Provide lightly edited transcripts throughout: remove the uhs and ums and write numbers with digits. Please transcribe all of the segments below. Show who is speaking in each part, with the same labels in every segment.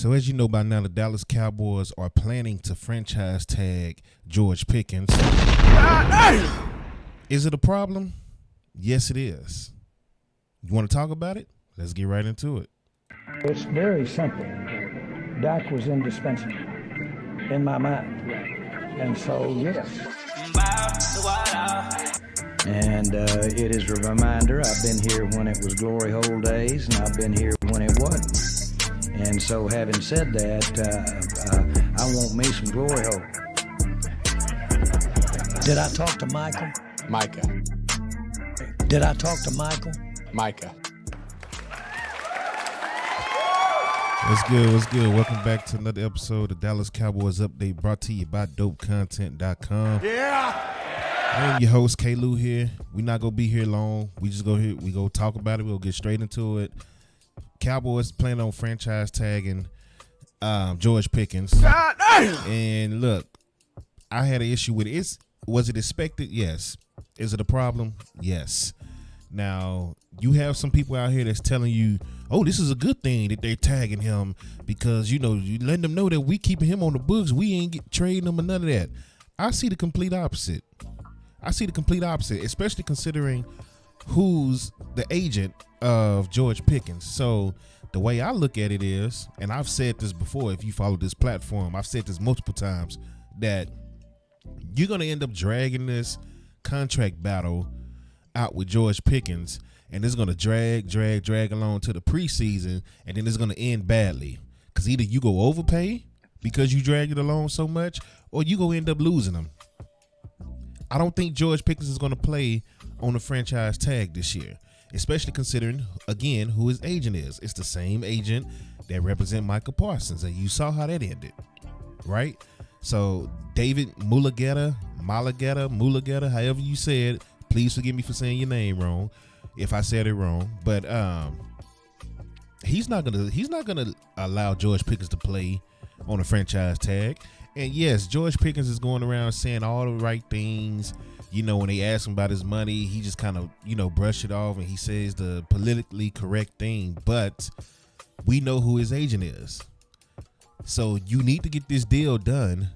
Speaker 1: So as you know by now, the Dallas Cowboys are planning to franchise tag George Pickens. Is it a problem? Yes, it is. You want to talk about it? Let's get right into it.
Speaker 2: It's very simple. Dak was indispensable in my mind. And so, yes. And it is a reminder, I've been here when it was glory hole days, and I've been here when it wasn't. And so having said that, I want me some glory hole. Did I talk to Michael?
Speaker 3: Micah.
Speaker 2: Did I talk to Michael?
Speaker 3: Micah.
Speaker 1: What's good? What's good? Welcome back to another episode of Dallas Cowboys Update, brought to you by DopeContent.com.
Speaker 3: Yeah.
Speaker 1: I'm your host, K-Lou here. We're not gonna be here long. We just go here. We go talk about it. We'll get straight into it. Cowboys plan on franchise tagging George Pickens. And look, I had an issue with it. Was it expected? Yes. Is it a problem? Yes. Now, you have some people out here that's telling you, oh, this is a good thing that they're tagging him because, you letting them know that we keeping him on the books. We ain't trading him or none of that. I see the complete opposite. Especially considering who's the agent of George Pickens. So the way I look at it is, and I've said this before, if you follow this platform, I've said this multiple times, that you're going to end up dragging this contract battle out with George Pickens, and it's going to drag along to the preseason, and then it's going to end badly because either you go overpay because you drag it along so much, or you go end up losing them. I don't think George Pickens is going to play on the franchise tag this year, especially considering, again, who his agent is. It's the same agent that represent Micah Parsons, and you saw how that ended, right? So David Mulageta, however you said, please forgive me for saying your name wrong if I said it wrong, but he's not gonna allow George Pickens to play on a franchise tag. And yes, George Pickens is going around saying all the right things. When they ask him about his money, he just kind of, brush it off and he says the politically correct thing. But we know who his agent is. So you need to get this deal done,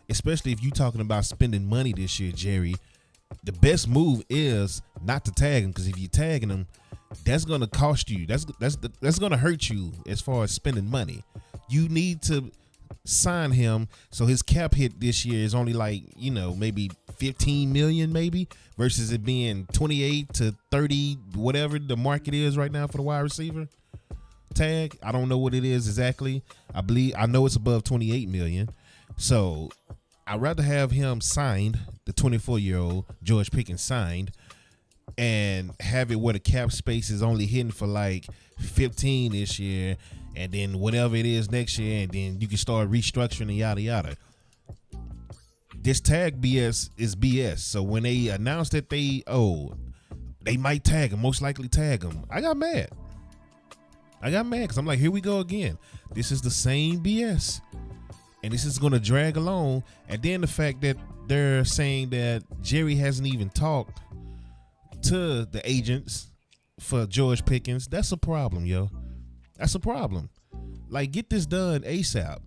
Speaker 1: especially if you're talking about spending money this year, Jerry. The best move is not to tag him, because if you're tagging him, that's going to cost you. That's going to hurt you as far as spending money. You need to sign him so his cap hit this year is only like, maybe 15 million maybe, versus it being 28 to 30, whatever the market is right now for the wide receiver tag. I don't know what it is exactly. I know it's above 28 million. So I'd rather have him signed, the 24-year-old George Pickens signed, and have it where the cap space is only hitting for like 15 this year, and then whatever it is next year, and then you can start restructuring and yada yada. This tag BS is BS. So when they announced that they might tag him, most likely tag him, I got mad because I'm like, here we go again. This is the same BS. And this is going to drag along. And then the fact that they're saying that Jerry hasn't even talked to the agents for George Pickens, that's a problem, yo. That's a problem. Like, get this done ASAP.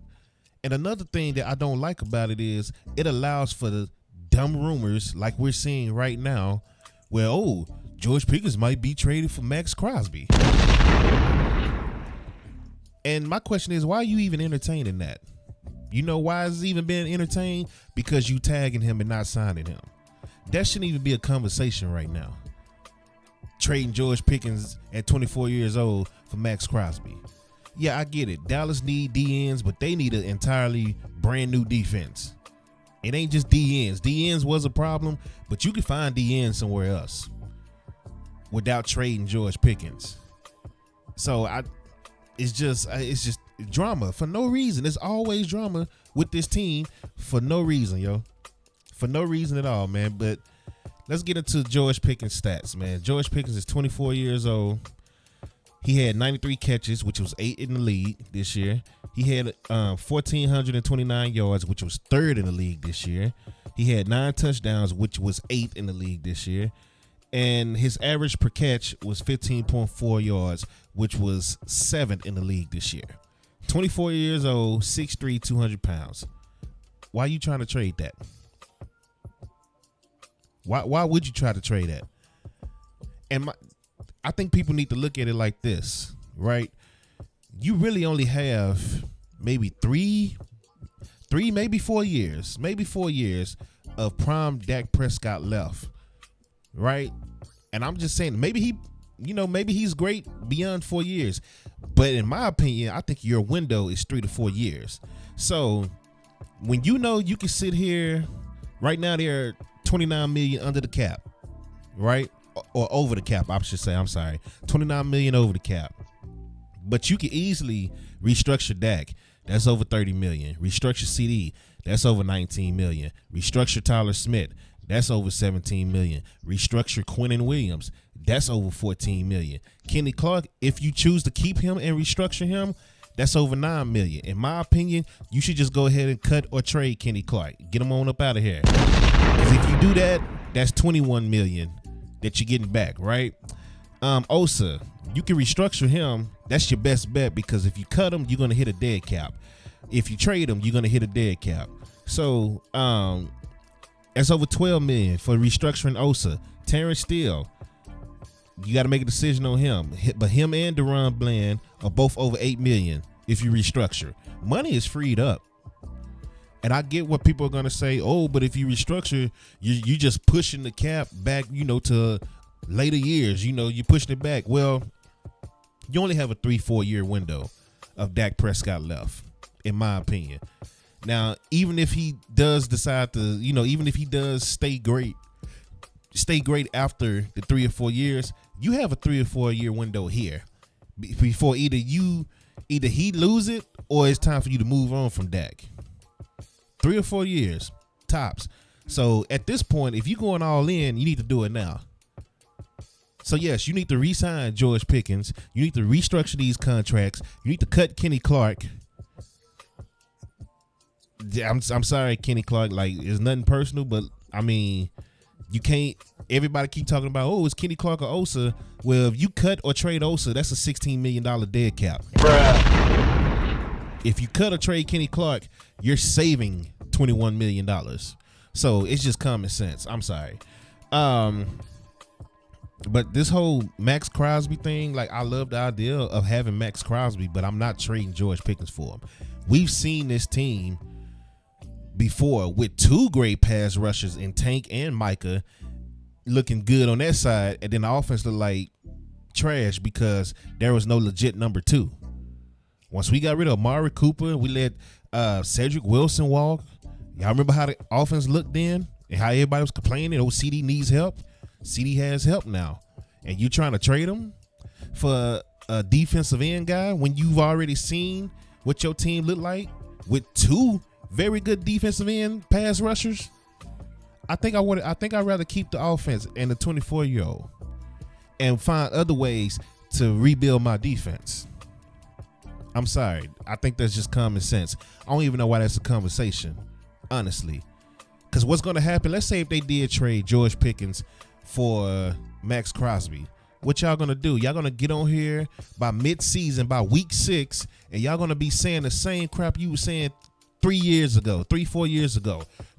Speaker 1: And another thing that I don't like about it is it allows for the dumb rumors like we're seeing right now where, George Pickens might be traded for Max Crosby. And my question is, why are you even entertaining that? Why is it even being entertained? Because you tagging him and not signing him. That shouldn't even be a conversation right now. Trading George Pickens at 24 years old for Max Crosby. Yeah, I get it. Dallas need DNs, but they need an entirely brand new defense. It ain't just DNs. DNs was a problem, but you can find DNs somewhere else without trading George Pickens. So it's just drama for no reason. There's always drama with this team for no reason, yo. For no reason at all, man. But let's get into George Pickens' stats, man. George Pickens is 24 years old. He had 93 catches, which was 8 in the league this year. He had 1,429 yards, which was 3rd in the league this year. He had 9 touchdowns, which was 8 in the league this year. And his average per catch was 15.4 yards, which was 7th in the league this year. 24 years old, 6'3", 200 pounds. Why are you trying to trade that? Why would you try to trade that? And I think people need to look at it like this, right? You really only have maybe three, maybe 4 years, of prime Dak Prescott left, right? And I'm just saying, maybe he's great beyond 4 years. But in my opinion, I think your window is 3 to 4 years. So when you can sit here right now, they're 29 million under the cap, right? Or over the cap, I should say. I'm sorry, 29 million over the cap. But you can easily restructure Dak. That's over 30 million. Restructure CD. That's over 19 million. Restructure Tyler Smith. That's over 17 million. Restructure Quinnen Williams. That's over 14 million. Kenny Clark, if you choose to keep him and restructure him, that's over 9 million. In my opinion, you should just go ahead and cut or trade Kenny Clark. Get him on up out of here. Because if you do that, that's 21 million that you're getting back, right? Osa, you can restructure him. That's your best bet, because if you cut him, you're going to hit a dead cap. If you trade him, you're going to hit a dead cap. So that's over 12 million for restructuring Osa. Terrence Steele, you got to make a decision on him. But him and Deron Bland are both over 8 million if you restructure. Money is freed up. And I get what people are going to say, oh, but if you restructure, you just pushing the cap back, to later years. You're pushing it back. Well, you only have a 3-4 year window of Dak Prescott left, in my opinion. Now, even if he does decide to, even if he does stay great after the 3 or 4 years, you have a 3 or 4 year window here before either he lose it or it's time for you to move on from Dak. 3 or 4 years tops. So at this point, if you're going all in, you need to do it now. So yes, you need to re-sign George Pickens. You need to restructure these contracts. You need to cut Kenny Clark. I'm sorry, Kenny Clark. Like, it's nothing personal, but I mean, you can't. Everybody keep talking about, oh, it's Kenny Clark or Osa. Well, if you cut or trade Osa, that's a $16 million dead cap. Bruh. If you cut or trade Kenny Clark, you're saving $21 million. So it's just common sense. I'm sorry. But this whole Max Crosby thing, like, I love the idea of having Max Crosby, but I'm not trading George Pickens for him. We've seen this team before with 2 great pass rushers in Tank and Micah looking good on that side, and then the offense looked like trash because there was no legit number 2. Once we got rid of Amari Cooper, we let Cedric Wilson walk. Y'all remember how the offense looked then and how everybody was complaining, oh, CD needs help? CD has help now. And you trying to trade him for a defensive end guy when you've already seen what your team looked like with 2 very good defensive end pass rushers? I think I'd rather keep the offense and the 24-year-old and find other ways to rebuild my defense. I'm sorry. I think that's just common sense. I don't even know why that's a conversation, honestly. Because what's going to happen, let's say if they did trade George Pickens for Max Crosby, what y'all going to do? Y'all going to get on here by mid-season, by week 6, and y'all going to be saying the same crap you were saying 4 years ago.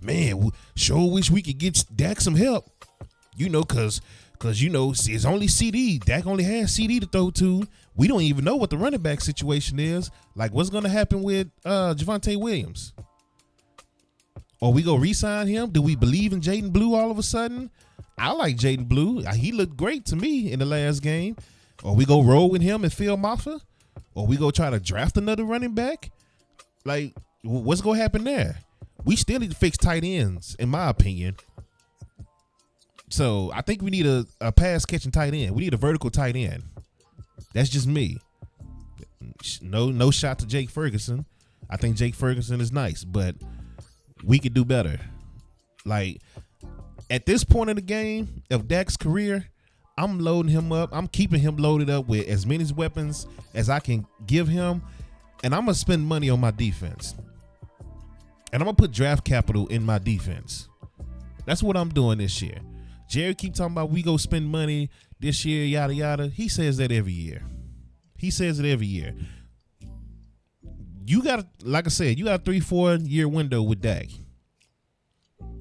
Speaker 1: Man, sure wish we could get Dak some help. Because it's only CD. Dak only has CD to throw to. We don't even know what the running back situation is. Like, what's going to happen with Javonte Williams? Or we go re-sign him? Do we believe in Jaden Blue all of a sudden? I like Jaden Blue. He looked great to me in the last game. Or we go roll with him and Phil Maffa? Or we go try to draft another running back? Like, what's going to happen there? We still need to fix tight ends, in my opinion. So I think we need a pass catching tight end. We need a vertical tight end. That's just me. No shot to Jake Ferguson. I think Jake Ferguson is nice, but we could do better. Like, at this point in the game of Dak's career, I'm loading him up. I'm keeping him loaded up with as many weapons as I can give him, and I'm going to spend money on my defense. And I'm going to put draft capital in my defense. That's what I'm doing this year. Jerry keep talking about we go spend money this year, yada, yada. He says that every year. He says it every year. you got, like I said, you got a 3-4 year window with Dak.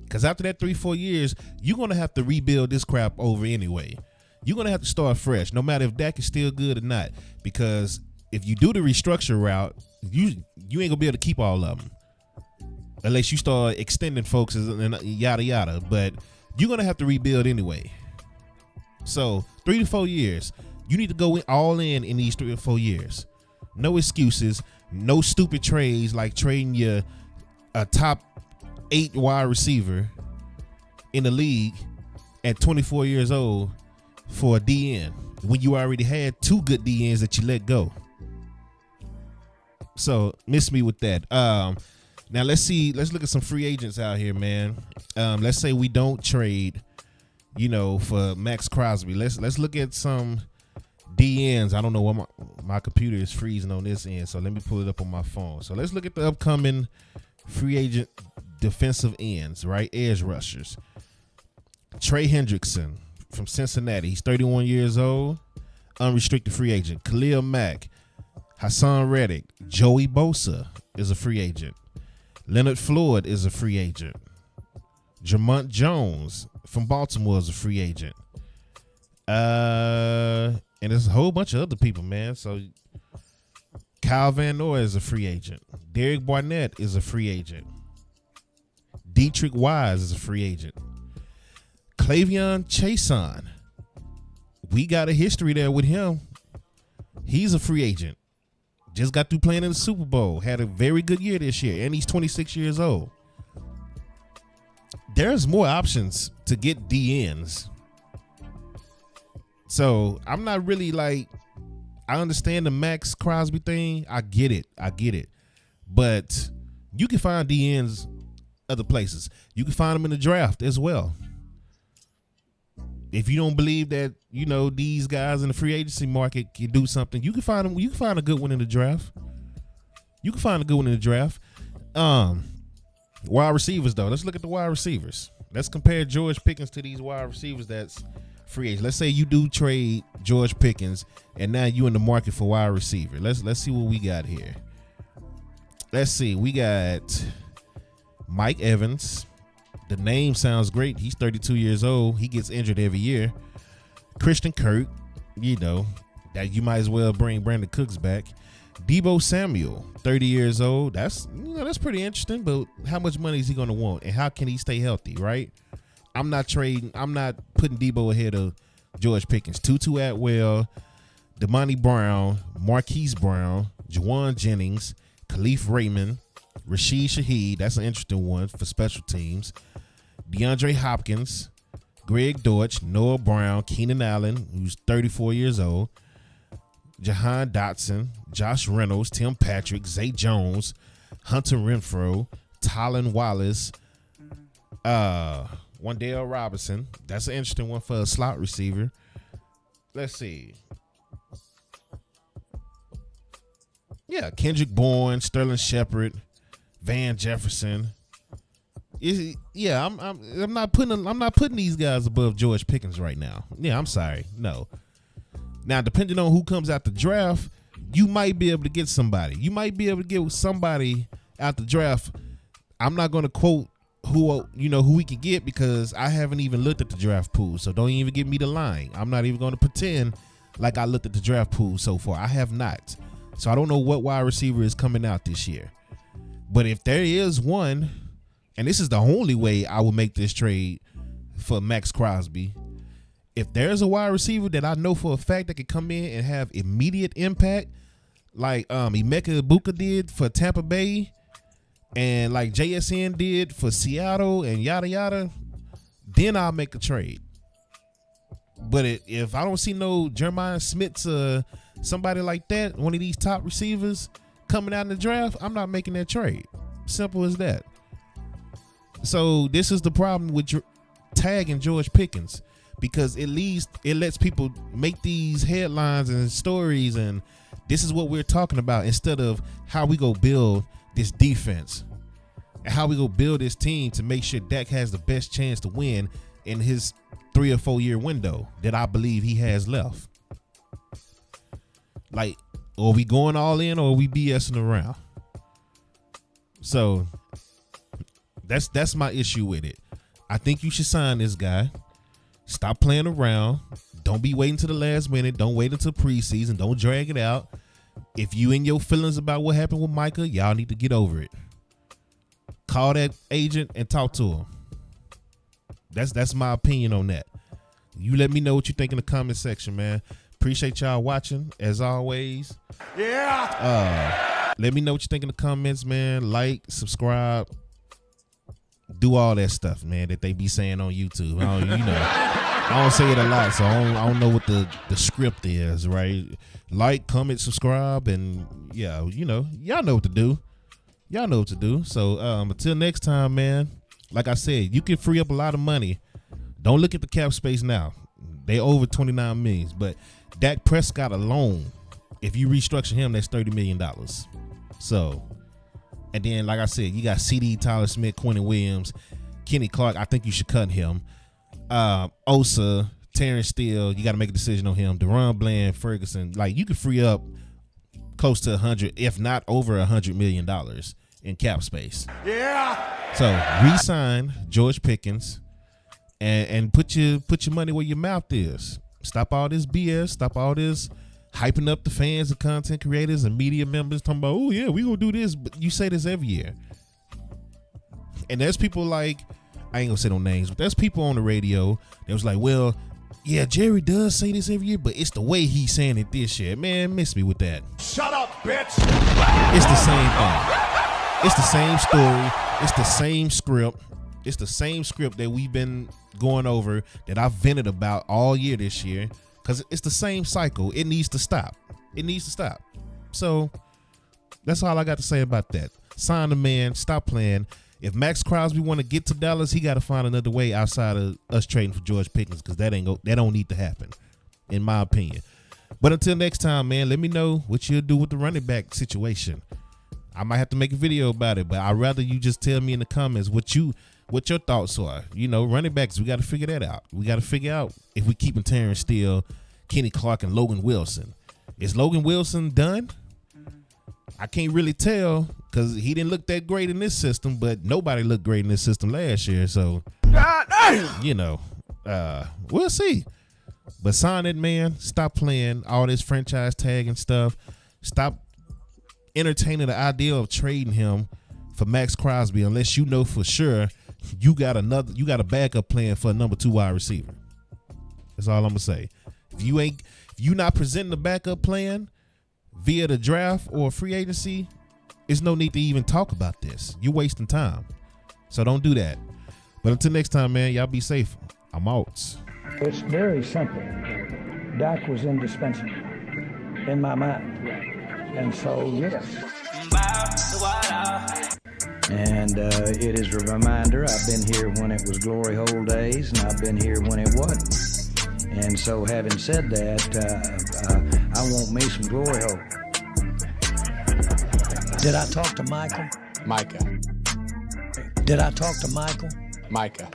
Speaker 1: Because after that 3-4 years, you're going to have to rebuild this crap over anyway. You're going to have to start fresh, no matter if Dak is still good or not. Because if you do the restructure route, you ain't going to be able to keep all of them. Unless you start extending folks and yada yada. But you're going to have to rebuild anyway. So 3 to 4 years. You need to go all in these 3 or 4 years. No excuses. No stupid trades like trading a top 8 wide receiver in the league at 24 years old for a DN when you already had 2 good DNs that you let go. So miss me with that. Now let's look at some free agents out here, man. Let's say we don't trade, for Max Crosby. Let's look at some DNs. I don't know what my computer is freezing on this end, so let me pull it up on my phone. So let's look at the upcoming free agent defensive ends, right? Edge rushers. Trey Hendrickson from Cincinnati. He's 31 years old. Unrestricted free agent. Khalil Mack. Hassan Reddick. Joey Bosa is a free agent. Leonard Floyd is a free agent. Jermont Jones from Baltimore is a free agent. And there's a whole bunch of other people, man. So Kyle Van Noy is a free agent. Derek Barnett is a free agent. Dietrich Wise is a free agent. Clavion Chason. We got a history there with him. He's a free agent. Just got through playing in the Super Bowl. Had a very good year this year. And he's 26 years old. There's more options to get DNs. So I'm not really I understand the Max Crosby thing. I get it. But you can find DNs other places. You can find them in the draft as well. If you don't believe that, these guys in the free agency market can do something, you can find them. You can find a good one in the draft. Wide receivers, though. Let's look at the wide receivers. Let's compare George Pickens to these wide receivers that's free agent. Let's say you do trade George Pickens, and now you in the market for wide receiver. Let's see what we got here. Let's see. We got Mike Evans. The name sounds great. He's 32 years old. He gets injured every year. Christian Kirk, that you might as well bring Brandon Cooks back. Deebo Samuel, 30 years old. That's pretty interesting, but how much money is he going to want, and how can he stay healthy, right? I'm not putting Deebo ahead of George Pickens. Tutu Atwell, Damani Brown, Marquise Brown, Juwan Jennings, Khalif Raymond, Rashid Shaheed, that's an interesting one for special teams. DeAndre Hopkins, Greg Dortch, Noah Brown, Keenan Allen, who's 34 years old, Jahan Dotson, Josh Reynolds, Tim Patrick, Zay Jones, Hunter Renfrow, Tylan Wallace, Wan'Dale Robinson. That's an interesting one for a slot receiver. Let's see. Yeah, Kendrick Bourne, Sterling Shepard, Van Jefferson. I'm not putting these guys above George Pickens right now. Yeah, I'm sorry. No. Now, depending on who comes out the draft, you might be able to get somebody. You might be able to get somebody out the draft. I'm not going to quote who we can get because I haven't even looked at the draft pool. So don't even give me the line. I'm not even going to pretend like I looked at the draft pool so far. I have not. So I don't know what wide receiver is coming out this year. But if there is one, and this is the only way I would make this trade for Max Crosby, if there's a wide receiver that I know for a fact that could come in and have immediate impact, like Emeka Egbuka did for Tampa Bay, and like JSN did for Seattle and yada yada, then I'll make the trade. But if I don't see no Jeremiah Smiths, somebody like that, one of these top receivers coming out in the draft, I'm not making that trade. Simple as that. So this is the problem with tagging George Pickens, because it lets people make these headlines and stories, and this is what we're talking about, instead of how we go build this defense and how we go build this team to make sure Dak has the best chance to win in his 3 or 4 year window that I believe he has left. Like, are we going all in or are we BSing around? So that's my issue with it. I think you should sign this guy. Stop playing around. Don't be waiting to the last minute. Don't wait until preseason. Don't drag it out. If you in your feelings about what happened with Micah, y'all need to get over it. Call that agent and talk to him. That's my opinion on that. You let me know what you think in the comment section, man. Appreciate y'all watching, as always. Yeah. Let me know what you think in the comments, man. Like, subscribe, do all that stuff, man, that they be saying on YouTube. I don't say it a lot, so I don't know what the script is, right? Like, comment, subscribe, and yeah, y'all know what to do. Y'all know what to do. So until next time, man, like I said, you can free up a lot of money. Don't look at the cap space now. They over 29 million, but Dak Prescott alone, if you restructure him, that's $30 million. So, and then, like I said, you got CD, Tyler Smith, Quentin Williams, Kenny Clark. I think you should cut him. Osa, Terrence Steele, you got to make a decision on him. Deron Bland, Ferguson, like you could free up close to 100, if not over $100 million in cap space. Yeah. So re-sign George Pickens and put your money where your mouth is. Stop all this BS. Stop all this hyping up the fans and content creators and media members talking about, oh yeah, we gonna do this. But you say this every year. And there's people like, I ain't gonna say no names, but there's people on the radio that was like, well, yeah, Jerry does say this every year, but it's the way he's saying it this year. Man, miss me with that. Shut up, bitch. It's the same thing. It's the same story. It's the same script. It's the same script that we've been going over, that I've vented about all year this year, because it's the same cycle. It needs to stop. It needs to stop. So that's all I got to say about that. Sign the man. Stop playing. If Max Crosby want to get to Dallas, he got to find another way outside of us trading for George Pickens, because that don't need to happen, in my opinion. But until next time, man, let me know what you'll do with the running back situation. I might have to make a video about it, but I'd rather you just tell me in the comments what your thoughts are. Running backs, we got to figure that out. We got to figure out if we keeping Terrence Steele, Kenny Clark, and Logan Wilson. Is Logan Wilson done? I can't really tell, because he didn't look that great in this system, but nobody looked great in this system last year. So, we'll see. But sign it, man. Stop playing all this franchise tag and stuff. Stop entertaining the idea of trading him for Max Crosby unless you know for sure you got a backup plan for a number 2 wide receiver. That's all I'm gonna say. If you not presenting the backup plan via the draft or free agency, there's no need to even talk about this. You're wasting time. So don't do that. But until next time, man, y'all be safe. I'm out.
Speaker 2: It's very simple. Dak was indispensable in my mind. And so, yes. And it is a reminder, I've been here when it was glory hole days, and I've been here when it wasn't. And so having said that, I want me some glory hole. Did I talk to Michael?
Speaker 3: Micah.
Speaker 2: Did I talk to Michael?
Speaker 3: Micah.